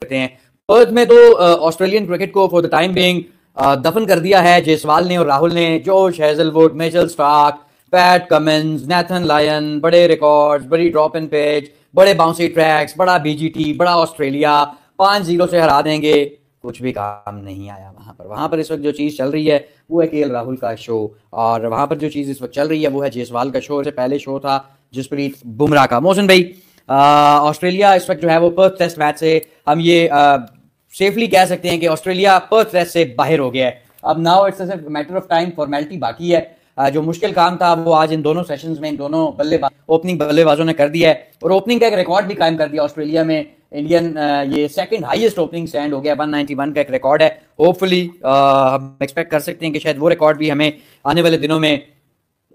करते हैं। पर्थ में तो ऑस्ट्रेलियन क्रिकेट को फॉर द टाइम बीइंग दफन कर दिया है जायसवाल ने और राहुल ने। Josh Hazlewood, Mitchell Starc, PAT Cummins, Nathan Lyon, बड़े रिकॉर्ड्स, बड़ी ड्रॉप इन पिच, बड़े बाउंसी ट्रैक्स, बड़ा बीजीटी, बड़ा ऑस्ट्रेलिया, 5-0 से हरा देंगे। कुछ भी काम नहीं आया वहां पर इस वक्त जो चीज चल रही है वो है केएल राहुल का शो, और वहां पर जो चीज इस वक्त चल रही है वो है जायसवाल का शो। इससे पहले शो था जसप्रीत बुमराह का। मोहसिन भाई, ऑस्ट्रेलिया इस वक्त जो है वो पर्थ टेस्ट मैच से हम ये सेफली कह सकते हैं कि ऑस्ट्रेलिया पर्थ टेस्ट से बाहर हो गया है। अब नाउ इट्स सिर्फ मैटर ऑफ टाइम, फॉर्मेलिटी बाकी है। जो मुश्किल काम था वो आज इन दोनों सेशंस में इन दोनों ओपनिंग बल्लेबाजों ने कर दिया है, और ओपनिंग का एक रिकॉर्ड भी कायम कर दिया ऑस्ट्रेलिया में। इंडियन ये सेकंड हाईएस्ट ओपनिंग स्टैंड हो गया, 191 का एक रिकॉर्ड है। होपफुली हम एक्सपेक्ट कर सकते हैं कि शायद वो रिकॉर्ड भी हमें आने वाले दिनों में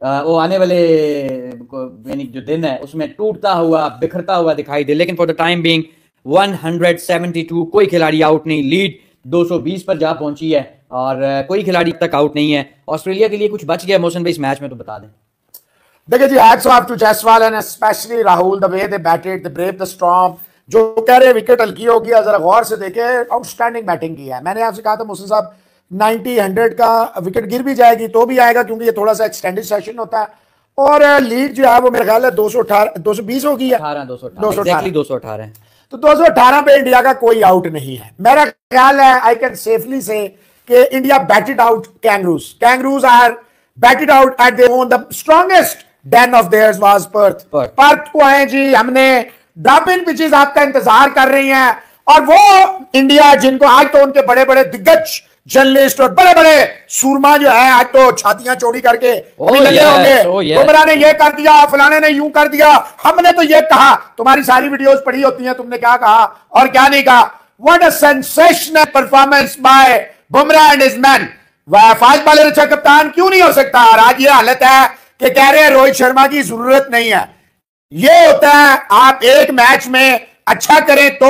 वो आने वाले यानी जो दिन है उसमें टूटता हुआ बिखरता हुआ दिखाई दे। लेकिन फॉर द टाइम बीइंग 172, कोई खिलाड़ी आउट नहीं, लीड 220 पर जा पहुंची है और कोई खिलाड़ी तक आउट नहीं है। ऑस्ट्रेलिया के लिए कुछ बच गया मोहसिन भाई इस मैच में तो बता दें। देखिए जी, hats off to Jaiswal and specially Rahul, the way they batted, they braved the storm. जो कह रहे विकेट हल्की हो गया, जरा गौर से देखे, आउटस्टैंडिंग बैटिंग की है। मैंने आपसे कहा था मोहसिन साहब 90-100 का विकेट गिर भी जाएगी तो भी आएगा, क्योंकि ये थोड़ा सा एक्सटेंडेड सेशन होता है। और लीड जो है वो मेरे ख्याल है 220 हो गई है, 218। तो 218 पे इंडिया का कोई आउट नहीं है। मेरा ख्याल है आई कैन सेफली से कि India batted out kangaroos. Kangaroos are batted out at their own. The strongest den of theirs was Perth. Perth को आए जी, हमने ड्रॉप इन पिचेस आपका इंतजार कर रही हैं, और वो इंडिया जिनको आज तो उनके बड़े बड़े दिग्गज जर्नलिस्ट और बड़े बड़े सूरमा जो है आज तो छातियां चौड़ी करके लगे होंगे, बुमराह ने ये कर दिया, फलाने ने यूं कर दिया, हमने तो ये कहा। तुम्हारी सारी वीडियोस पढ़ी होती हैं, तुमने क्या कहा और क्या नहीं कहा। What a sensational performance by Bumrah and his man. वह फास्ट बॉलर अच्छा कप्तान क्यों नहीं हो सकता। और आज ये हालत है कि कह रहे हैं रोहित शर्मा की जरूरत नहीं है। ये होता है आप एक मैच में अच्छा करें तो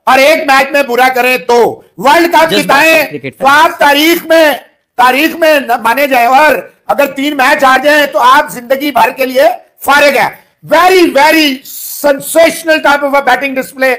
और एक मैच में बुरा करें तो। वर्ल्ड कप जिताएं तो आप तारीख में न माने जाए, और अगर 3 मैच आ जाए तो आप जिंदगी भर के लिए फारिग है। Very very sensational type of a batting display,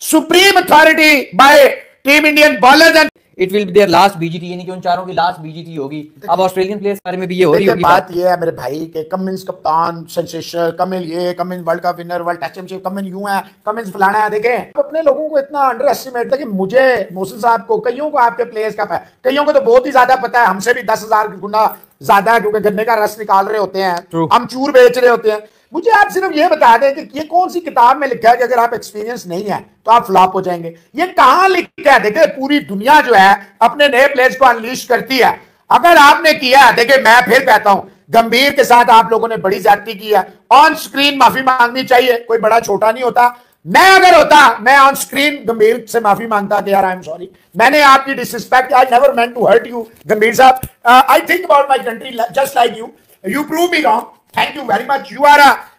supreme authority by team Indian bowlers and it will be their last BGT, यानी कि उन चारों की लास्ट बीजीटी होगी। अब ऑस्ट्रेलियन प्लेयर्स बारे में भी ये हो रही होगी। बात ये है मेरे भाई के कमिंस कप्तान सेंसेशन, Cummins world cup winner, world test championship, Cummins यूं है, कमिंस फलाना है। देखें अपने लोगों को इतना अंडर एस्टिमेट था कि मुझे, मोहसिन साहब को, कईयों को आपके प्लेयर्स का है, कईयों को तो बहुत ही ज्यादा पता है, हमसे भी 10,000 गुना ज्यादा है, क्योंकि गन्ने का रस निकाल रहे होते हैं, अमचूर बेच रहे होते हैं। मुझे आप सिर्फ ये बता दें कि ये कौन सी किताब में लिखा है कि अगर आप एक्सपीरियंस नहीं है तो आप फ्लॉप हो जाएंगे। ये कहां लिखा है? देखिए पूरी दुनिया जो है अपने नए प्लेयर्स को अनलीश करती है। अगर आपने किया, देखिए मैं फिर कहता हूं, गंभीर के साथ आप लोगों ने बड़ी ज्यादती की है। ऑन स्क्रीन माफी मांगनी चाहिए, कोई बड़ा छोटा नहीं होता। मैं अगर होता, मैं ऑन स्क्रीन गंभीर से माफी मांगता कि यार आई एम सॉरी, मैंने आपकी disrespect, I never meant to hurt you Gambhir साहब। I think about my country just like you, you prove me wrong, thank you very much,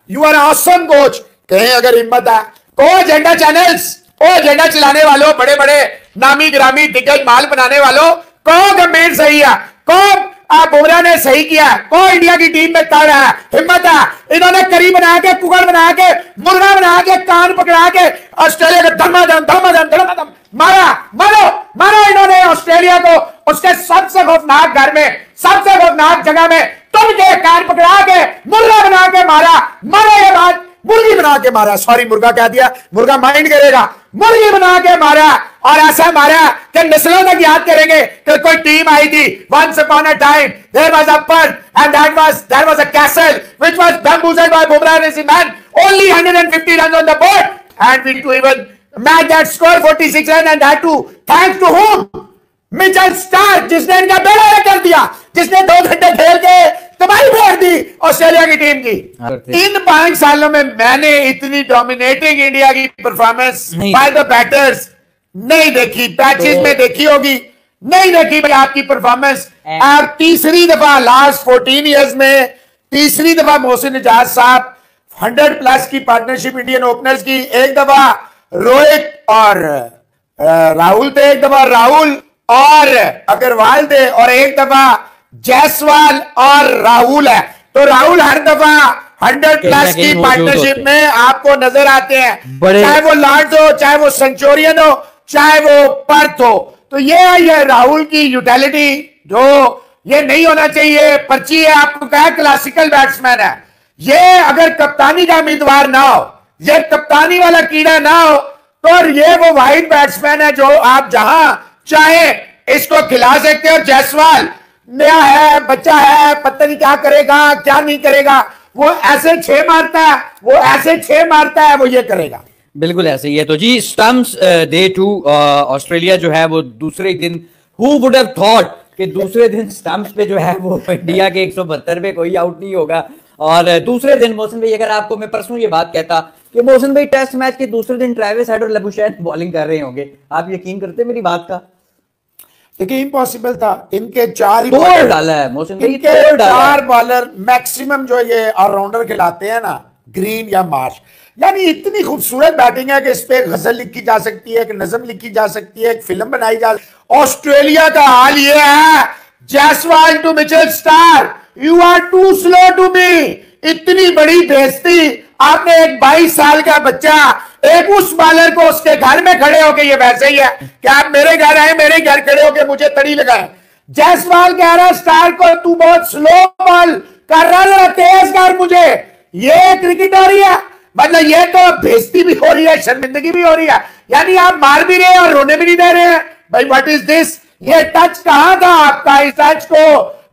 you are awesome coach. कहीं अगर हिम्मत है को एजेंडा चैनल्स, ओ agenda चलाने वालों, बड़े बड़े नामी ग्रामी दिग्गज माल बनाने वालों, को गंभीर सही है, को बुमराह ने सही किया, को इंडिया की टीम में तड़ है, हिम्मत है। इन्होंने करी बना के, कुकर बना के, मुर्गा बना के, कान पकड़ा के ऑस्ट्रेलिया का धमाधम मारा, मारो इन्होंने ऑस्ट्रेलिया को उसके सबसे खौफनाक घर में, सबसे खौफनाक जगह में तुम के कान पकड़ा के, मुर्गा बना के मारा। ये बात मुर्गी बना के मारा, सॉरी मुर्गा कह दिया, मुर्गा माइंड करेगा, मुर्गी बना के मारा। और ऐसा मारा कि नस्लों तक याद करेंगे कि कोई टीम आई थी, once upon a time there was a Perth and there was a castle which was bamboozled by Bumrah and his man, only 150 runs on the board and we to even match that score 46 runs, and that too thanks to whom? Mitchell Starc, जिसने इनका बेड़ा कर दिया, जिसने 2 घंटे खेल के तबाही फेर दी ऑस्ट्रेलिया की टीम की। इन 5 सालों में मैंने इतनी डोमिनेटिंग इंडिया की परफॉर्मेंस बाय द बैटर्स नहीं देखी। पैचेस में देखी होगी, नहीं देखी भाई आपकी परफॉर्मेंस। और तीसरी दफा लास्ट 14 इयर्स में तीसरी दफा मोहसिन इजाज साहब 100+ की पार्टनरशिप इंडियन ओपनर्स की। एक दफा रोहित और राहुल थे, एक दफा राहुल और अग्रवाल थे, और एक दफा जायसवाल और राहुल है। तो राहुल हर दफा 100+ की पार्टनरशिप में आपको नजर आते हैं, चाहे वो लॉर्ड्स हो, चाहे वो सेंचुरियन हो, चाहे वो पर्थ हो। तो ये राहुल की यूटिलिटी जो ये नहीं होना चाहिए। पर्ची है, आपको कहा क्लासिकल बैट्समैन है, ये अगर कप्तानी का उम्मीदवार ना हो, ये कप्तानी वाला कीड़ा ना हो, तो ये वो वाइड बैट्समैन है जो आप जहां चाहे इसको खिला सकते हो। जायसवाल नया है, बच्चा है, पता नहीं क्या करेगा क्या नहीं करेगा, वो ऐसे 6 मारता है, वो ऐसे 6 मारता है, वो ये करेगा। बिल्कुल ऐसे ही है। तो जी स्टम्प्स डे टू ऑस्ट्रेलिया जो है वो दूसरे दिन, हु वुड हैव थॉट कि दूसरे दिन स्टम्प्स पे जो है वो इंडिया के 172 पे कोई आउट नहीं होगा। और दूसरे दिन मोहसिन भाई, अगर आपको मैं परसों ये बात कहता कि मोहसिन भाई टेस्ट मैच के दूसरे दिन ट्रेविस हेड और लबुशैन बॉलिंग कर रहे होंगे, आप यकीन करते मेरी बात का? देखिए इम्पॉसिबल था। इनके 4 ही तोड़ डाला है मोहसिन भाई, इनके 4 बॉलर मैक्सिमम जो ये ऑलराउंडर खिलाते हैं ना, ग्रीन या मार्श, यानी इतनी खूबसूरत बैटिंग है कि इस पे गजल लिखी जा सकती है, एक नज्म लिखी जा सकती है, एक फिल्म बनाई जा। ऑस्ट्रेलिया का हाल ये है, Jaiswal to Mitchell Starc, you are too slow to me. इतनी बड़ी बेइज्जती आपने एक 22 साल का बच्चा, एक उस बॉलर को उसके घर में खड़े होके, ये वैसे ही है कि आप मेरे घर आए, मेरे घर खड़े होके मुझे तड़ी लगाए। जायसवाल कह रहा है स्टार्क को, तू बहुत स्लो बॉल कर रहा है, तेज कर मुझे। ये क्रिकेट हो रही है, मतलब ये तो बेइज्जती भी हो रही है, शर्मिंदगी भी हो रही है, यानी आप मार भी रहे हैं और रोने भी नहीं दे रहे हैं। भाई व्हाट इज दिस? ये टच कहां था आपका? इस टच को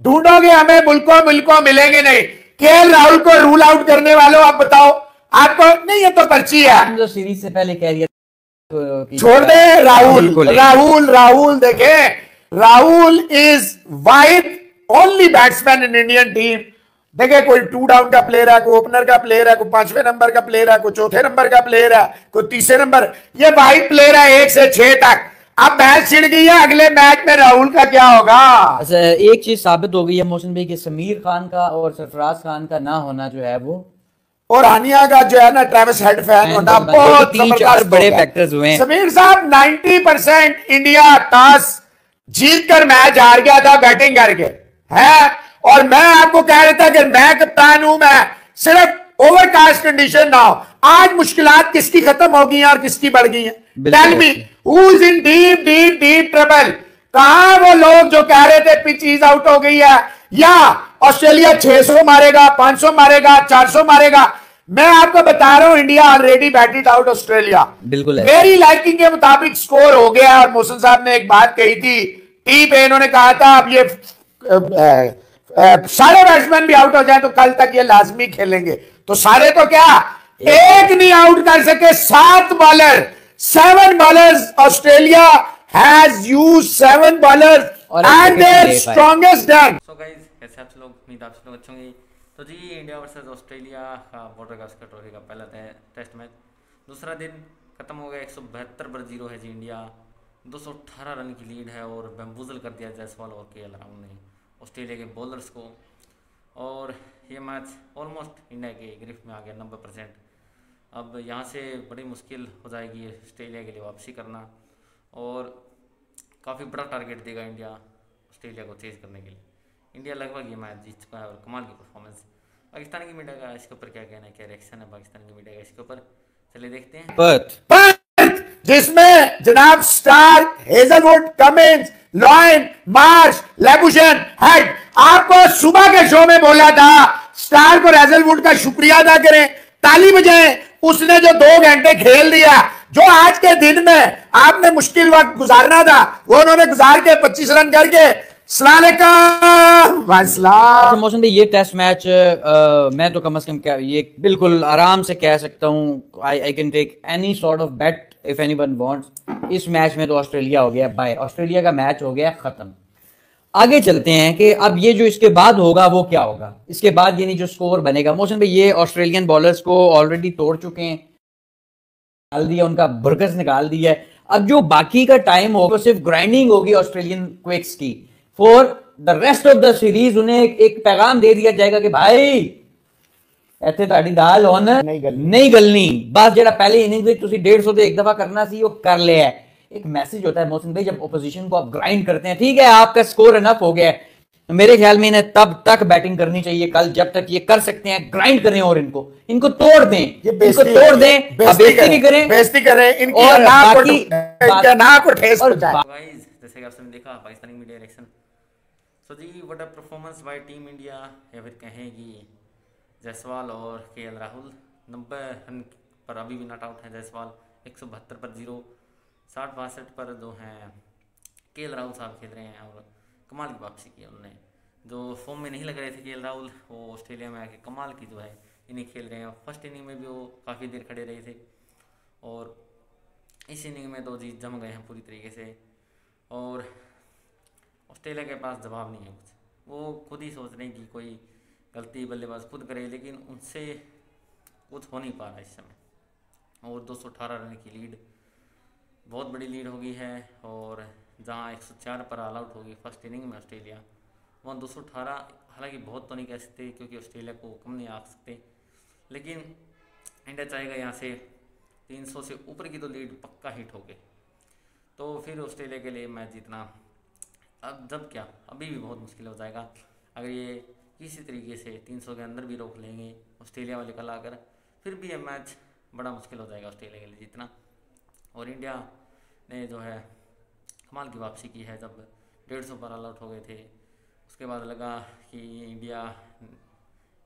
ढूंढोगे, हमें मुल्कों मिलेंगे नहीं। केएल राहुल को रूल आउट करने वालों, आप बताओ आपको नहीं, ये तो पर्ची है। जो सीरीज से पहले कह दिया छोड़ दे राहुल देखे, Rahul is wide only batsman in Indian team. देखे कोई 2 डाउन का प्लेयर है, कोई ओपनर का प्लेयर है, कोई 5वें नंबर का प्लेयर है, कोई 4थे नंबर का प्लेयर है, कोई 3रे नंबर, ये वाइड प्लेयर है 1 से 6 तक। अब मैच छिड़ गई है, अगले मैच में राहुल का क्या होगा? अच्छा, एक चीज साबित हो गई है मोहसिन भाई कि समीर खान का और सरफराज खान का ना होना जो है वो, और हानिया का जो है ना ट्रेविस हेड फैन होना, बहुत 3-4 बड़े फैक्टर्स हुए हैं। समीर साहब 90% इंडिया टॉस जीत कर मैच हार गया था बैटिंग करके है, और मैं आपको कह रहा था कि मैं कप्तान हूं, मैं सिर्फ ओवरकास्ट कंडीशन ना हो। आज मुश्किलात किसकी खत्म हो गई हैं और किसकी बढ़ गई हैं? Tell me who is in deep deep deep trouble? कहां वो लोग जो कह रहे थे पिच इज आउट हो गई है, या ऑस्ट्रेलिया 600 मारेगा, 500 मारेगा, 400 मारेगा? मैं आपको बता रहा हूं, India already batted out Australia. बिल्कुल है। मेरी लाइकिंग के मुताबिक स्कोर हो गया। और मोहसिन साहब ने एक बात कही थी टी पे, इन्होंने कहा था अब ये सारे बैट्समैन भी आउट हो जाए तो कल तक ये लाजमी खेलेंगे। तो सारे तो क्या, एक नहीं आउट कर सके, 7 bowlers Australia has used 7 bowlers and their strongest den. So guys, कैसे आप लोग? उम्मीद आप सब लोग अच्छे होंगे। तो जी इंडिया वर्सेस ऑस्ट्रेलिया का बॉर्डर गावस्कर ट्रॉफी का पहला टेस्ट मैच, दूसरा दिन खत्म हो गया। 172 पर 0 है जी इंडिया, 218 रन की लीड है, और बैम्बूजल कर दिया जायसवाल और केएल राहुल ने ऑस्ट्रेलिया के बॉलर्स को। और ये मैच ऑलमोस्ट इंडिया के गिरफ्त में आ गया 90%। अब यहाँ से बड़ी मुश्किल हो जाएगी ऑस्ट्रेलिया के लिए वापसी करना, और काफ़ी बड़ा टारगेट देगा इंडिया ऑस्ट्रेलिया को चेज करने के लिए। इंडिया लगभग ये मैच जीत चुका है, और कमाल की परफॉर्मेंस। पाकिस्तान की मीडिया का इसके ऊपर क्या कहना है, क्या रिएक्शन है पाकिस्तान की मीडिया का इसके ऊपर, चलिए देखते हैं। पर्थ जिसमें जनाब Starc, Hazlewood, Cummins, Lyon, Marsh, Labuschagne, Head, आपको सुबह के शो में बोला था स्टार्क और हेजलवुड का शुक्रिया अदा करें, ताली बजाएं। उसने जो 2 घंटे खेल दिया, जो आज के दिन में आपने मुश्किल वक्त गुजारना था, वो उन्होंने गुजार के 25 रन करके मौसम भाई ये टेस्ट मैच मैं तो कम से कम ये बिल्कुल आराम से कह सकता हूँ, I can take any sort of bet if anyone wants. इस मैच में तो ऑस्ट्रेलिया हो गया बाय, ऑस्ट्रेलिया का मैच हो गया खत्म। आगे चलते हैं कि अब ये जो इसके बाद होगा वो क्या होगा, इसके बाद यानी जो स्कोर बनेगा। मौसम भाई ये ऑस्ट्रेलियन बॉलर्स को ऑलरेडी तोड़ चुके हैं, निकाल दिया, उनका बर्गस निकाल दिया है। अब जो बाकी का टाइम होगा सिर्फ ग्राइंडिंग होगी ऑस्ट्रेलियन क्विक्स की for the rest of the series. उन्हें एक पैगाम दे दिया जाएगा कि भाई ਇੱਥੇ ਤੁਹਾਡੀ दाल होन नहीं गलनी, बस ਜਿਹੜਾ पहले इनिंग ਵਿੱਚ ਤੁਸੀਂ 150 ਦੇ एक दफा करना सी वो कर लिया है। एक मैसेज होता है मोहसिन भाई, जब ओपोजिशन को आप ग्राइंड करते हैं, ठीक है आपका स्कोर इनफ हो गया है, मेरे ख्याल में इन्हें तब तक बैटिंग करनी चाहिए कल जब तक ये कर सकते हैं, ग्राइंड करें और इनको तोड़ दें, इनको तोड़ दें, बेइज्जती भी करें, बेइज्जती करें, इनकी और नाक को ठेस पहुंचाएं। गाइस जैसे कि आपने देखा पाकिस्तानी मीडिया रिएक्शन। सो जी what a performance by team India, या फिर कहें कि जायसवाल और केएल राहुल 90 रन पर अभी भी नॉट आउट है जायसवाल, 172 पर 0, 60-62 पर जो हैं केएल राहुल साहब खेल रहे हैं और कमाल की वापसी की उन्होंने। जो फॉर्म में नहीं लग रहे थे केएल राहुल, वो ऑस्ट्रेलिया में आके कमाल की जो है इनिंग खेल रहे हैं। फर्स्ट इनिंग में भी वो काफ़ी देर खड़े रहे थे और इस इनिंग में तो जी जम गए हैं पूरी तरीके से। और ऑस्ट्रेलिया के पास जवाब नहीं है कुछ, वो खुद ही सोच रहे हैं कि कोई गलती बल्लेबाज खुद करे, लेकिन उनसे कुछ हो नहीं पा रहा इस समय। और 218 रन की लीड बहुत बड़ी लीड होगी है, और जहां 104 पर ऑल आउट होगी फर्स्ट इनिंग में ऑस्ट्रेलिया, वहाँ 218 हालांकि बहुत तो नहीं कह सकते क्योंकि ऑस्ट्रेलिया को कम नहीं आ सकते, लेकिन इंडिया चाहेगा यहाँ से 300 से ऊपर की तो लीड पक्का हिट होगी, तो फिर ऑस्ट्रेलिया के लिए मैच जीतना अब जब क्या अभी भी बहुत मुश्किल हो जाएगा। अगर ये किसी तरीके से 300 के अंदर भी रोक लेंगे ऑस्ट्रेलिया वाले कल आकर, फिर भी ये मैच बड़ा मुश्किल हो जाएगा ऑस्ट्रेलिया के लिए जीतना। और इंडिया ने जो है कमाल की वापसी की है, जब 150 पर ऑल आउट हो गए थे उसके बाद लगा कि इंडिया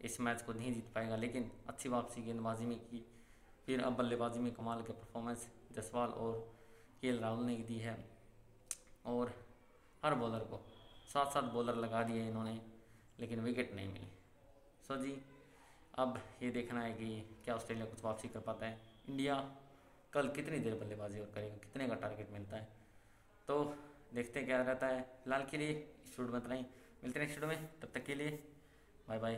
इस मैच को नहीं जीत पाएगा, लेकिन अच्छी वापसी गेंदबाजी में की। फिर अब बल्लेबाजी में कमाल के परफॉर्मेंस जायसवाल और केएल राहुल ने दी है, और हर बॉलर को 7-7 बॉलर लगा दिए इन्होंने, लेकिन विकेट नहीं मिली। सो जी अब ये देखना है कि क्या ऑस्ट्रेलिया कुछ वापसी कर पाता है, इंडिया कल कितनी देर बल्लेबाजी और करेगा, कितने का टारगेट मिलता है, तो देखते हैं क्या रहता है। फिलहाल के लिए इस वीडियो में इतना ही, मिलते हैं नेक्स्ट वीडियो में, तब तक के लिए बाय बाय।